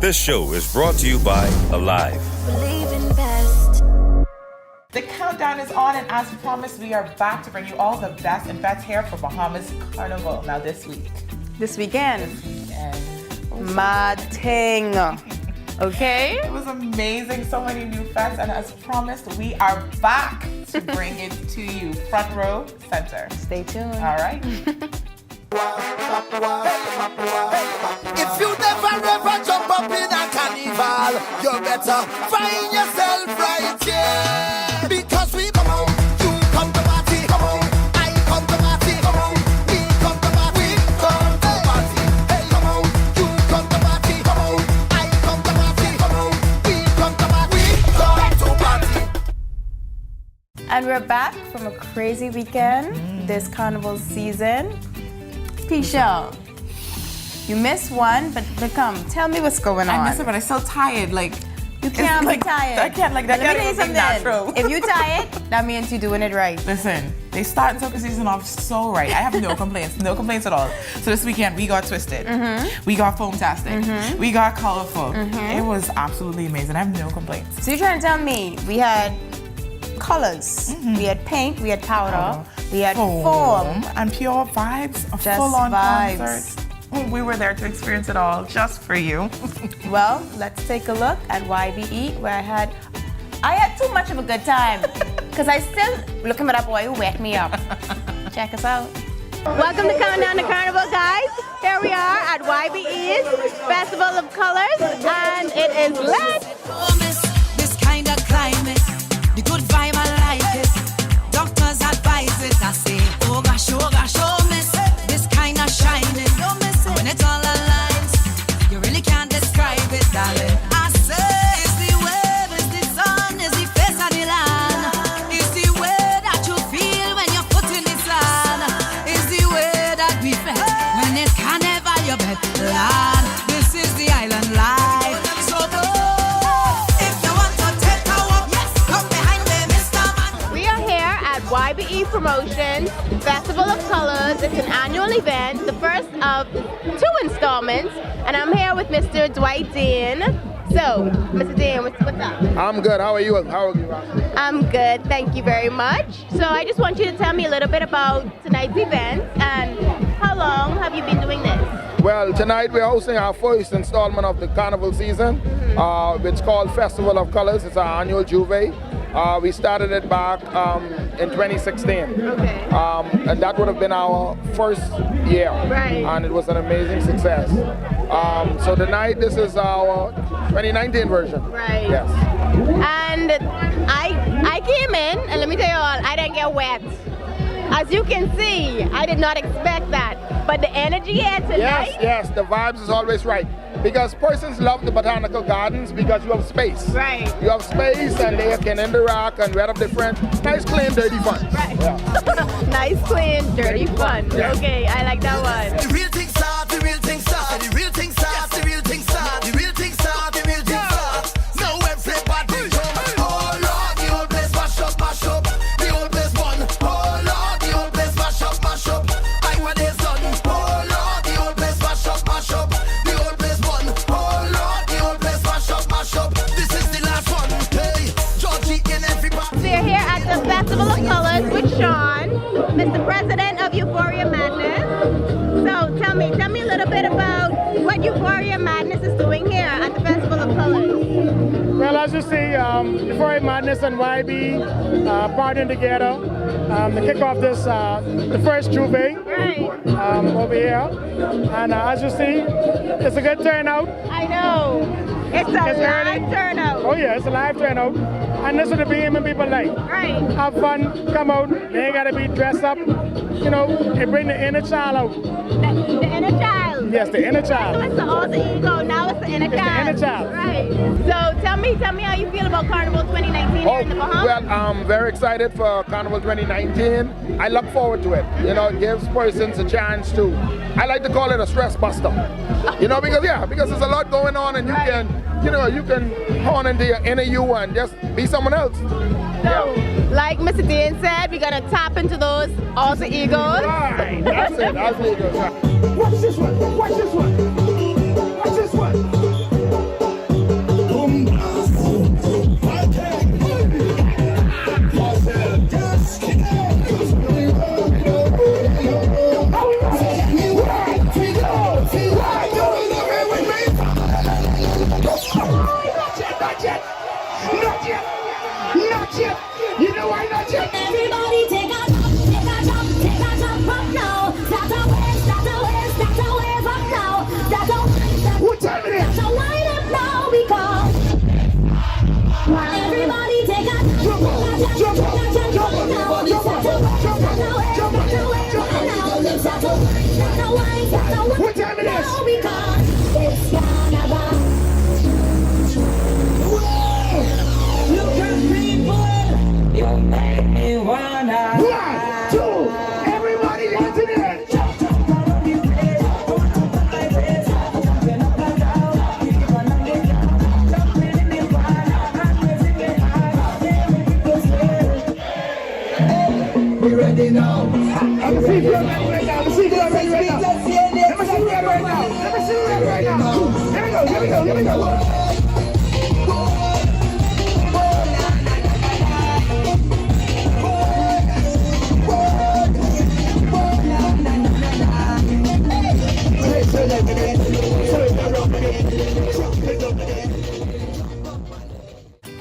This show is brought to you by Alive. Believe in best. The countdown is on, and as promised, we are back to bring you all the best in Fete here for Bahamas Carnival. Now this weekend. Mad thing. Okay? It was amazing, so many new facts, and as promised, we are back to bring it to you. Front row, center. Stay tuned. All right. If you never jump up in a carnival, you better find yourself right here. Because we come on, you come to party, come on, I come to party, come on, we come to party, we come to party. Hey, come on, you come to party, come on, I come to party, come on, we come to party, we come to party. And we're back from a crazy weekend this carnival season. Tisha, you missed one, but come, tell me what's going on. I missed it, but I'm still tired. Like, you can't be tired. I can't, like, that Let me can't tell you even be natural. something. If you're tired, that means you're doing it right. Listen, they started the season off so right. I have no complaints at all. So this weekend, we got Twisted. We got Foamtastic. We got Colorful. It was absolutely amazing. I have no complaints. So you're trying to tell me we had colors, we had paint, we had powder, we had foam. And pure vibes, a Just full-on vibes. concert. We were there to experience it all, just for you. Well, let's take a look at YBE, where I had too much of a good time. Because I still looking for that boy who wet me up. Check us out. Welcome to Countdown to Carnival, guys. Here we are at YBE's Festival of Colors, and it is lit. This kind of climate, the good vibe, I like it. Doctors advise it. I say, oh gosh, oh miss. This kind of shining, don't miss it. When it all aligns, you really can't describe it, darling. I say, it's the wave, it's the sun, it's the face of the land. It's the way that you feel when your foot in the sand. It's the way that we feel when it's carnival, your bed land. This is the island life. So go, if you want to take a walk, yes, come behind me, Mr. Man. We are here at YBE Promotions Festival of Colors. It's an annual event, the first of 2 installments, and I'm here with Mr. Dwight Dean. So, Mr. Dean, what's up? I'm good. How are you? How are you, Roslyn? I'm good, thank you very much. So I just want you to tell me a little bit about tonight's event and how long have you been doing this? Well, tonight we're hosting our first installment of the carnival season. It's called Festival of Colors. It's our annual juve. We started it back in 2016. Okay. And that would have been our first year. Right. And it was an amazing success. So tonight, this is our 2019 version. Right. Yes. And I came in, and let me tell you all, I didn't get wet. As you can see, I did not expect that. But the energy here tonight... Yes, the vibes is always right. Because persons love the botanical gardens because you have space. Right. You have space and they can interact and wear up different. Nice, clean, dirty fun. Right. Yeah. Nice, clean, dirty fun. Yeah. Okay, I like that one. The real thing start, the real thing start, the real thing start, the real thing start, the real thing start, the real thing start. Now everybody jump. Oh Lord, the old place mash up, mash up. The old place burn. Oh Lord, the old place mash up, mash up. I want this done. Oh Lord, the old place mash up, mash up. The old place burn. Oh Lord, the old place mash up, mash up. This is the last one. Hey, Georgie and everybody. We're here at the Festival of Colors with Sean, Mr. President of Euphoria Madness. So tell me a little bit about what Euphoria Madness is doing here at the Festival of Colors. Well, as you see, Euphoria Madness and YB partnering together to kick off this, the first Juve over here. And as you see, it's a good turnout. I know. It's a live turnout. Oh yeah, it's a live turnout. And this is the beam and people like. Right. Have fun, come out. They ain't gotta be dressed up. You know, it bring the inner child out. The inner child. Yes, the inner child. So it's the alter ego, now it's the inner It's child. the inner child. Right. So tell me how you feel about Carnival 2019 here in the Bahamas. Well, I'm very excited for Carnival 2019. I look forward to it. You know, it gives persons a chance to, I like to call it a stress buster. You know, because there's a lot going on and you can hone into your inner you and just be someone else. So, like Mr. Dean said, we're gonna tap into those alter egos. Right, that's it, alter egos. Watch this one, watch this one, watch this one. ready now. Let me see if you're ready right now. Let me see if you're ready right now. Let me see if you're ready right now. Let me see if you're ready right now. Here we go, here we go, here we go.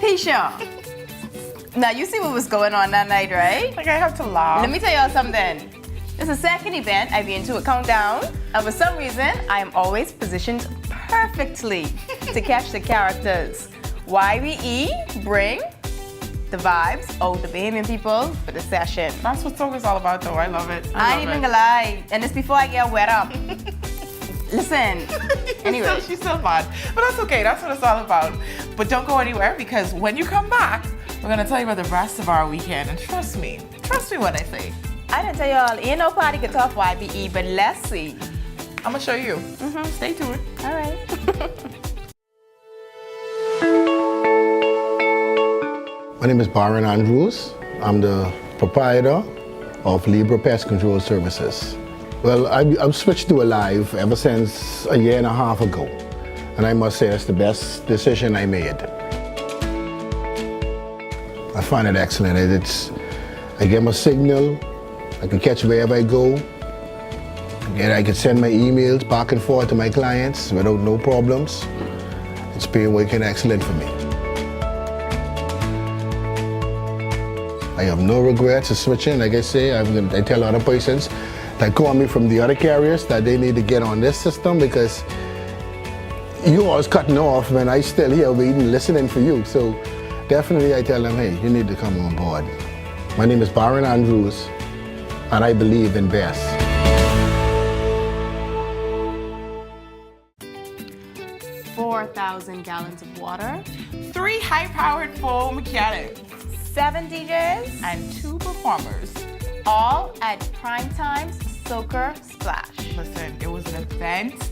Tisha, now you see what was going on that night, right? Like, I have to laugh. Let me tell y'all something. This is the second event I've been to a countdown, and for some reason, I am always positioned perfectly to catch the characters. YBE bring the vibes out the Bahamian people for the session. That's what soca's all about, though. I love it. I ain't even gonna lie, and this before I get wet up. Listen, anyway. She's still fun. But that's okay. That's what it's all about. But don't go anywhere, because when you come back, we're going to tell you about the rest of our weekend. And trust me when I say. I didn't tell y'all, ain't no party could top YBE, but let's see. I'm going to show you. Stay tuned. All right. My name is Byron Andrews. I'm the proprietor of Libra Pest Control Services. Well, I've switched to a live ever since a year and a half ago. And I must say it's the best decision I made. I find it excellent. I get my signal, I can catch wherever I go. I can send my emails back and forth to my clients without no problems. It's been working excellent for me. I have no regrets of switching. Like I say, I tell other persons that call me from the other carriers that they need to get on this system, because you always cutting off when I still here waiting, listening for you. So definitely I tell them, hey, you need to come on board. My name is Byron Andrews, and I believe in best. $4,000 gallons of water, 3 high-powered foam mechanics, 7 DJs, and 2 performers. all at Primetime's Soca Splash. Listen, it was an event.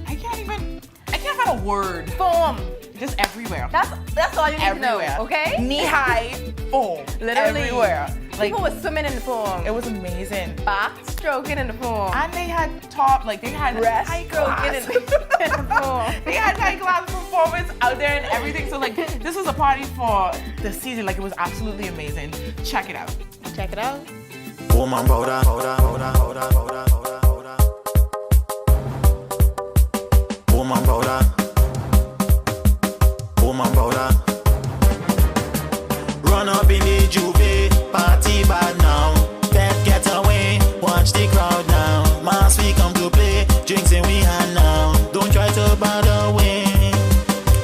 I can't find a word. Foam. Just everywhere. That's all you need Everywhere. to know, okay? Knee-high foam. Literally. Everywhere. Like, people were swimming in the foam. it was amazing. Back stroking in the foam. And they had they had Breast high stroking in class. the foam. They had high class performance out there and everything. So like, this was a party for the season. Like, it was absolutely amazing. Check it out. Check it out. Woman powder, powder, powder, powder, powder, powder, powder. Woman powder. Woman powder. Run up in the Juve, party bad now. Fete get away, watch the crowd now. Mass we come to play, drinks in we hand now. Don't try to bother way.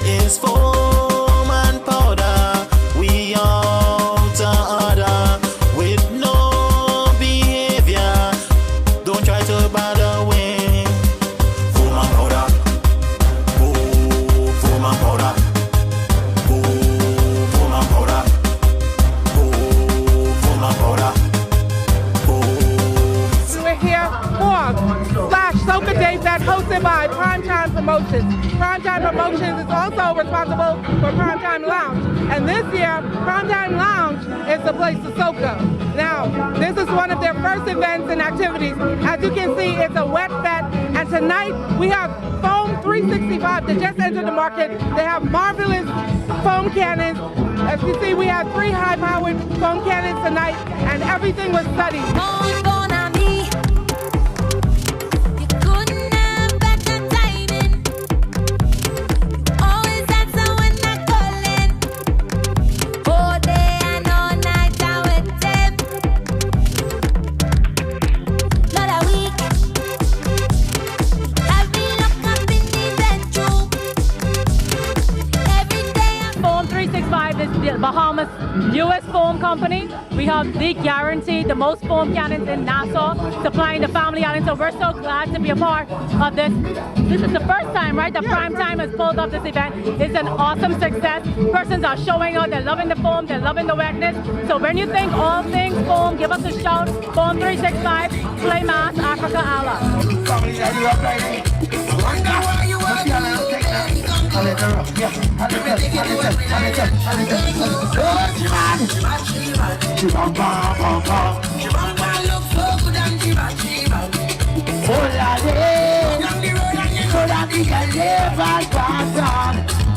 It's foam and powder. We out to order with no behavior. Don't try to bother way. Foam and powder. Oh, foam and powder. Oh, foam and powder. Oh, foam and powder. Oh. We're here for Slash Soca Day Fete hosted by Primetime Promotions. Primetime Promotions is also responsible for Primetime Lounge. And this year, Primetime Lounge is the place to soca. Now, this is one of their first events and activities. As you can see, it's a wet fete. And tonight, we have Foam 365 that just entered the market. They have marvelous foam cannons. As you see, we have 3 high-powered foam cannons tonight, and everything was studied. Bahamas' newest foam company. We have the guarantee, the most foam cannons in Nassau, supplying the family island. So we're so glad to be a part of this. This is the first time, right, that Primetime has pulled off this event. It's an awesome success. Persons are showing out, they're loving the foam, they're loving the wetness. So when you think all things foam, give us a shout. Foam 365, Play Mass, Africa Allah.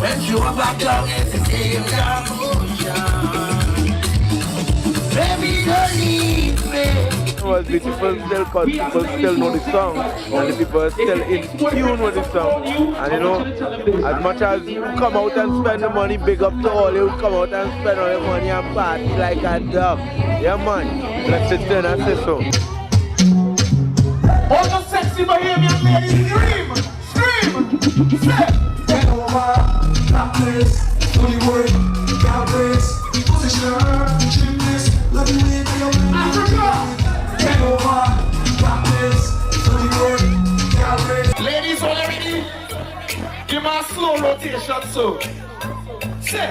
When you are back down, it's the same baby, don't leave me. It was beautiful still because people still know the song and the people are still in tune with the song. And you know, as much as you come out and spend the money, big up to all you come out and spend all the money and party like a dog. Yeah man, let's sit there and say so. All the sexy Bahamian ladies scream, scream, say. Get over, practice, do the work, God grace, position, gymnast, love you in your Africa. Get over, practice, do the work, God grace. Ladies, all ready? Give me a slow rotation, so. Say,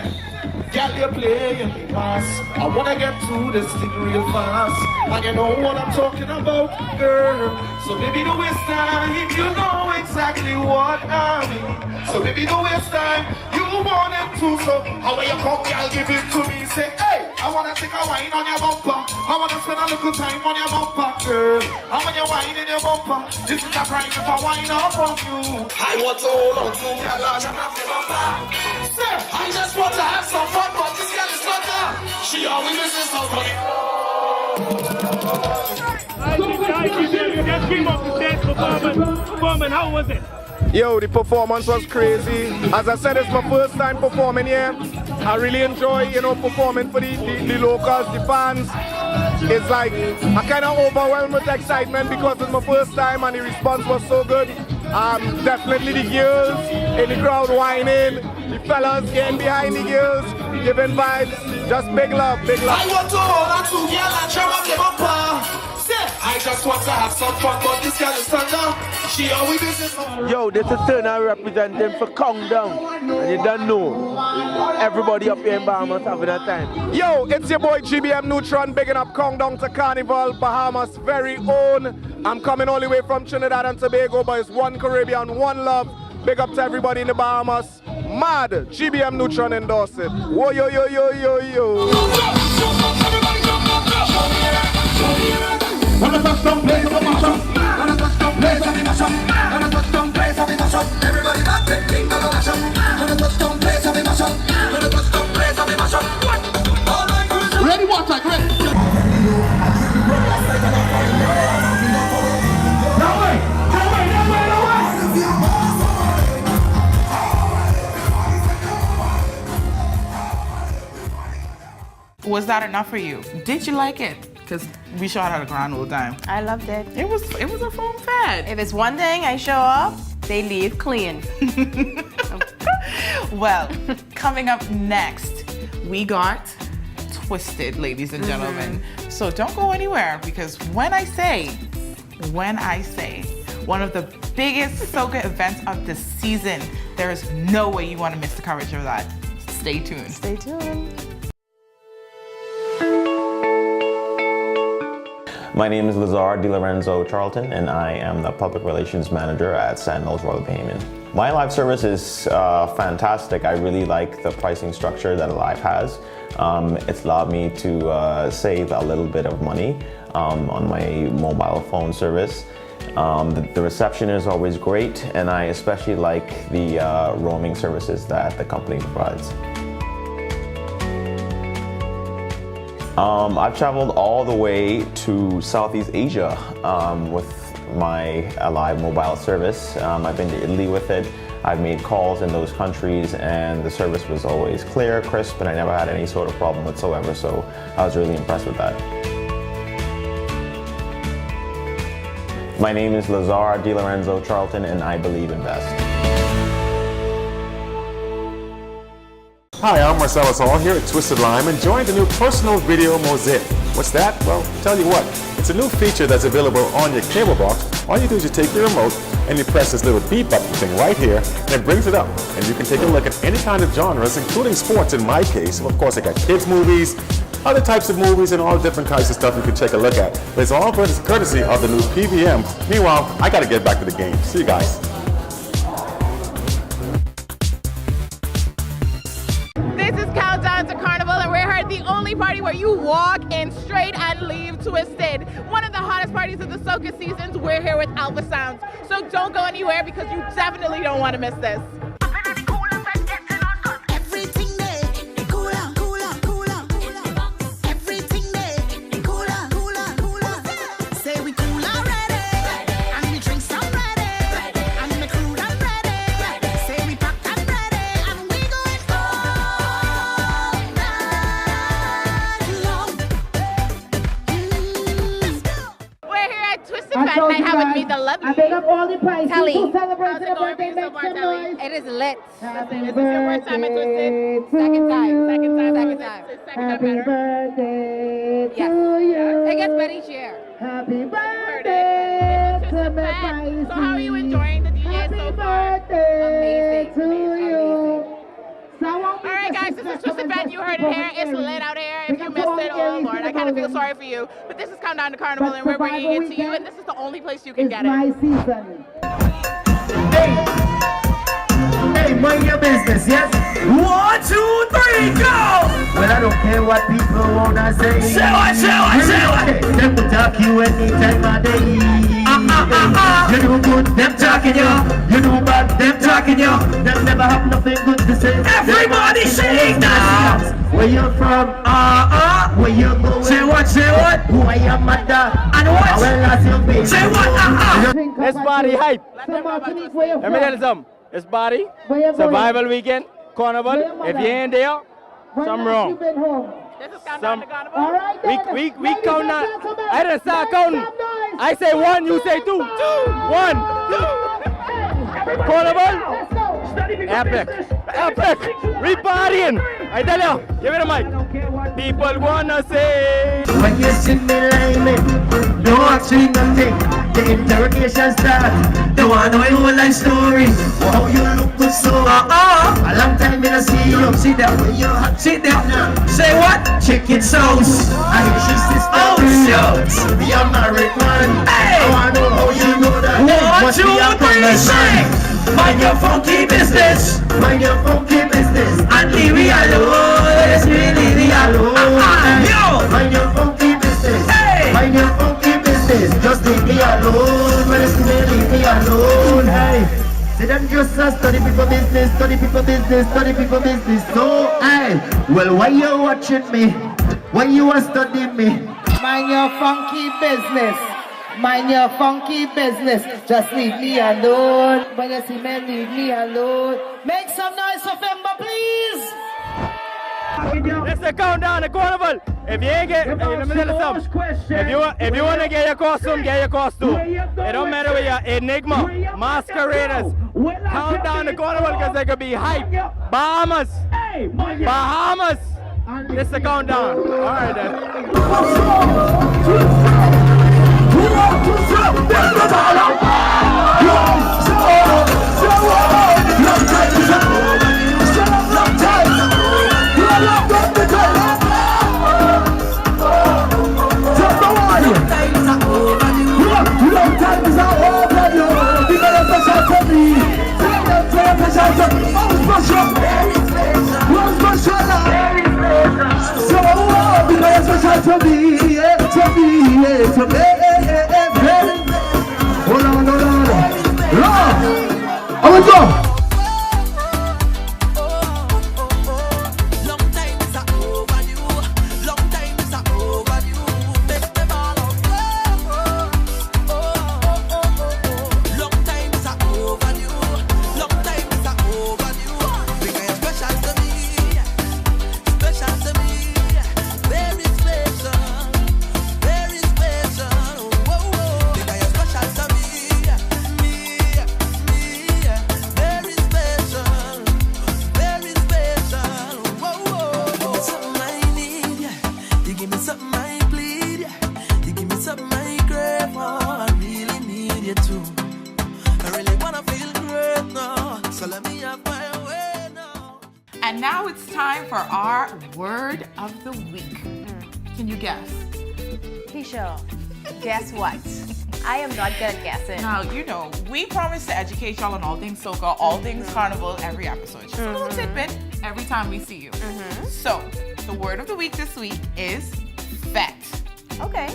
girl, you play in the pass. I wanna get through this thing real fast. And you know what I'm talking about, girl. So baby, don't waste time. You know exactly what I mean. So baby, don't waste time. You want it too, so how will you come, girl, give it to me. Say, hey, I wanna take a wine on your bumper. I wanna spend a little time on your bumper, girl. And when you wine in your bumper, this is a crime if I wine up on you. I want to hold on to your large and have your bumper. Say, I just want to have some fun, but this girl is not there. She always misses somebody. Just came off the stage performing. How was it? Yo, the performance was crazy. As I said, it's my first time performing here. I really enjoy, you know, performing for the locals, the fans. It's like, I'm kind of overwhelmed with excitement because it's my first time and the response was so good. Definitely the girls in the crowd whining, the fellas getting behind the girls, giving vibes. Just big love, big love. I want to hold on to girl and jump up the bumper. I just want to have some fun, but this girl is turned down. She always business. Yo, this is Turner representing for Countdown. And you don't know, everybody up here in Bahamas having a time. Yo, it's your boy GBM Neutron, bigging up Countdown to Carnival, Bahamas' very own. I'm coming all the way from Trinidad and Tobago, but it's one Caribbean, one love. Big up to everybody in the Bahamas. Mad, GBM Neutron endorse it. Whoa, yo, yo, yo, yo, yo. When I touch down, play for mash up. When I touch down, play for mash up. When I touch down, play for mash up. Everybody back, big thing, never mash up. When I touch down, play for mash up. When I touch down, play for mash up. All right, ready, what like ready? No way, no way, no way, no way. Was that enough for you? Did you like it? Because we sure had a grand old time. I loved it. It was a fun fete. If it's one thing I show off, they leave clean. Well, coming up next, we got Twisted, ladies and gentlemen. So don't go anywhere because when I say, one of the biggest soca events of the season, there is no way you want to miss the coverage of that. Stay tuned. Stay tuned. My name is Lazar Di Lorenzo Charlton, and I am the Public Relations Manager at Sandals Royal Bahamian. My live service is fantastic. I really like the pricing structure that Alive has. It's allowed me to save a little bit of money on my mobile phone service. The reception is always great, and I especially like the roaming services that the company provides. I've traveled all the way to Southeast Asia with my Alive mobile service. I've been to Italy with it. I've made calls in those countries and the service was always clear, crisp, and I never had any sort of problem whatsoever, so I was really impressed with that. My name is Lazar Di Lorenzo Charlton, and I believe in best. Hi, I'm Marcellus Hall here at Twisted Lime, enjoying the new personal video mosaic. What's that? Well, tell you what, it's a new feature that's available on your cable box. All you do is you take your remote and you press this little beep button thing right here, and it brings it up. And you can take a look at any kind of genres, including sports in my case. Of course, I got kids movies, other types of movies, and all different kinds of stuff you can take a look at. But it's all courtesy of the new PVM. Meanwhile, I gotta get back to the game. See you guys. parties of the soca seasons, we're here with Alpha Sounds. So don't go anywhere because you definitely don't want to miss this. And I have with me the lovely. I big up all the Pisces who celebrate their birthday. Make some noise. It is lit. Happy Is this your first time at Twisted? Second time. Happy birthday Yes. to you. It gets better each year. Happy birthday to my Pisces. So how are you enjoying the DJ so far? Birthday to you. All right, guys, this is Twisted Fete. You heard it here. It's lit out here. If you missed it, oh Lord, I kind of feel sorry for you. But this is Countdown to Carnival, and we're bringing it to you, and this is the only place you can get it. My season. Hey, mind your business, yes? 1, 2, 3, go! Well, I don't care what people wanna say. Say what? Them will talk you any time of day. You do good, them talking you. You do bad, them talking you. Them never have nothing good to say. Everybody sing that. Where you from? Where you going? Say what? Who are your mother? And what? Well, as you be. Say what? Let's party hype. Let me tell you something. It's party, survival weekend, carnival. If you ain't there, something wrong. This is Countdown to Carnival. We count down. I didn't start counting. I say 1, you say 2. 1, 2. Carnival. Epic. We partying. I tell you, give it a mic. People wanna say. When you see me liming, don't ask me nothing. The interrogation starts. Don't want to know your whole life story. How you look good so. A long time I see you. Sit down. Sit down now. Say what? Chicken sauce. I hear she sister. Oh, shoot. Be a married man. Hey. I want to know how you know that. 1, 2, 3, say. Mind your funky business. Mind your funky business. And leave me alone. Yes, we leave me alone. Yo. Mind your funky business. Hey. Mind your funky business. Just leave me alone. Well, it's me, leave me alone. Hey. See them just study people business, study people business, study people business. So, hey. Well, why you watching me? Why you are studying me? Mind your funky business. Mind your funky business. Just leave me alone. When you see me, leave me alone. Make some noise for Femba, please. Let's the Countdown to Carnival. If you ain't get, let me tell you something. If you wanna get your costume, get your costume. It don't matter where you're Enigma, Masqueraders. Countdown to Carnival because they could be hype. Bahamas. This is the Countdown. All right then. I would go. And now it's time for our word of the week. Can you guess? Keisha, guess what? I am not good at guessing. Now, you know, we promise to educate y'all on all things soca, all things carnival, every episode. Just a little tidbit every time we see you. So, the word of the week this week is Fete. Okay.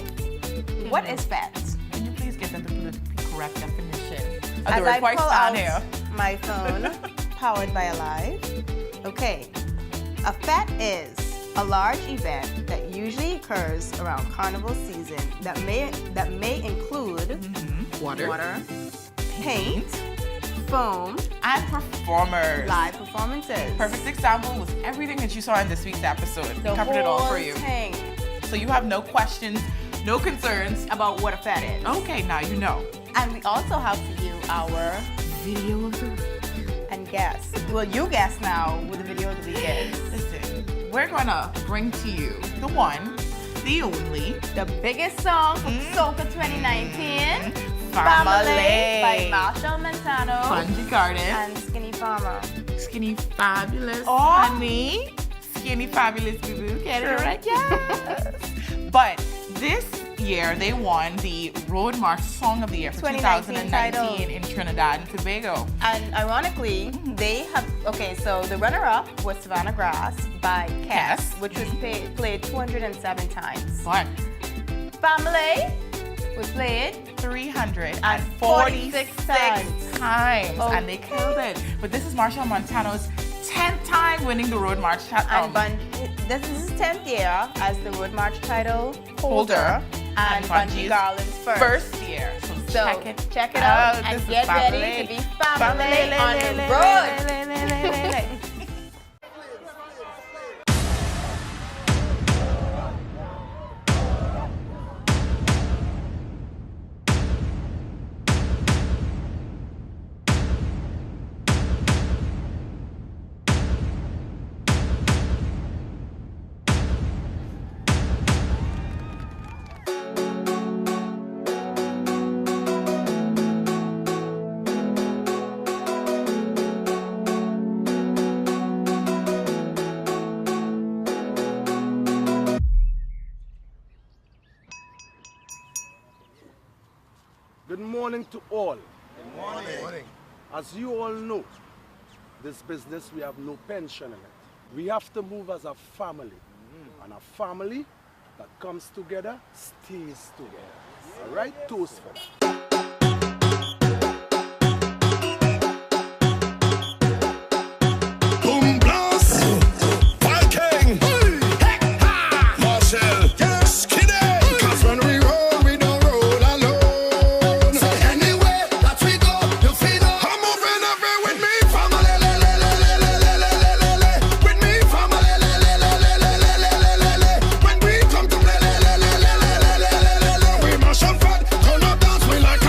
What is Fete? 100% the politically correct definition of As the word I quite pull stand out here. my phone, powered by Alive. Okay, a Fete is a large event that usually occurs around carnival season that may include Water, paint, foam, and performers. live performances. Perfect example was everything that you saw in this week's episode. The We covered it all for whole you. thing So you have no questions, no concerns. about what a Fete is. Okay, now you know. And we also have for you our Video of the and guess. Well, you guess now with the video of the weekend. Listen, we're gonna bring to you the one, the only, The biggest song from Soca 2019, Family by Marshall Montano Fungi Garden, and Skinny Farmer. Skinny Fabulous, Oh. honey. Skinny Fabulous, boo-boo. Get it right? Yes. But this year, they won the Road March Song of the Year for 2019 2019 in Trinidad and Tobago. And ironically, they have, okay, so the runner-up was Savannah Grass by Cass, which was played 207 times. What? Family was played 346 times. Okay. And they killed it. But this is Marshall Montano's 10th time winning the Road March this is his 10th year as the Road March title holder. and Bungie Bungie's Garland's first year. So check it out out. and This is get family. ready to be family on the road. Good morning to all. Good morning. As you all know, this business, we have no pension in it. We have to move as a family. And a family that comes together stays together. All right? Toast for that. Boom blast, Viking, Marshall, Skinny. 'Cause when we roll, we don't roll alone. So anywhere that we go, you feel I'm moving every with me, family, with me, family, when we come to play, we mash up fat, turn up dance, we like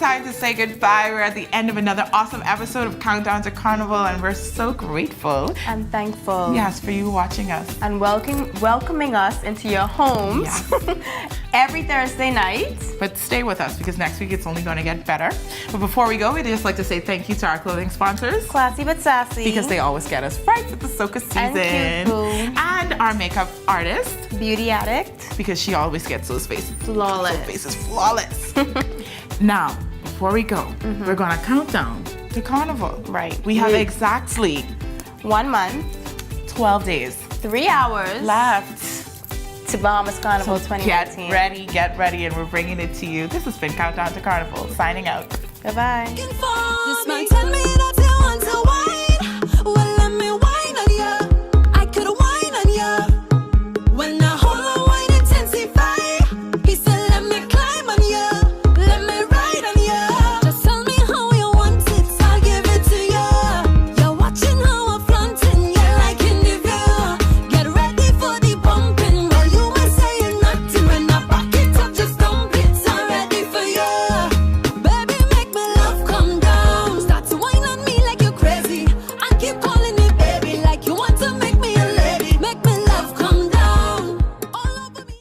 time to say goodbye. We're at the end of another awesome episode of Countdown to Carnival, and we're so grateful and thankful. Yes, for you watching us and welcoming us into your homes every Thursday night. But stay with us because next week it's only going to get better. But before we go, we'd just like to say thank you to our clothing sponsors, Classy but Sassy, because they always get us right with the Soca season, and our makeup artist, Beauty Addict, because she always gets those faces flawless. Now, before we go, we're gonna count down to Carnival. Right. We have exactly 1 month, 12 days, 3 hours left to Bahamas Carnival 2019. Get ready, and we're bringing it to you. This has been Countdown to Carnival. Signing out. Bye-bye. This man tell me that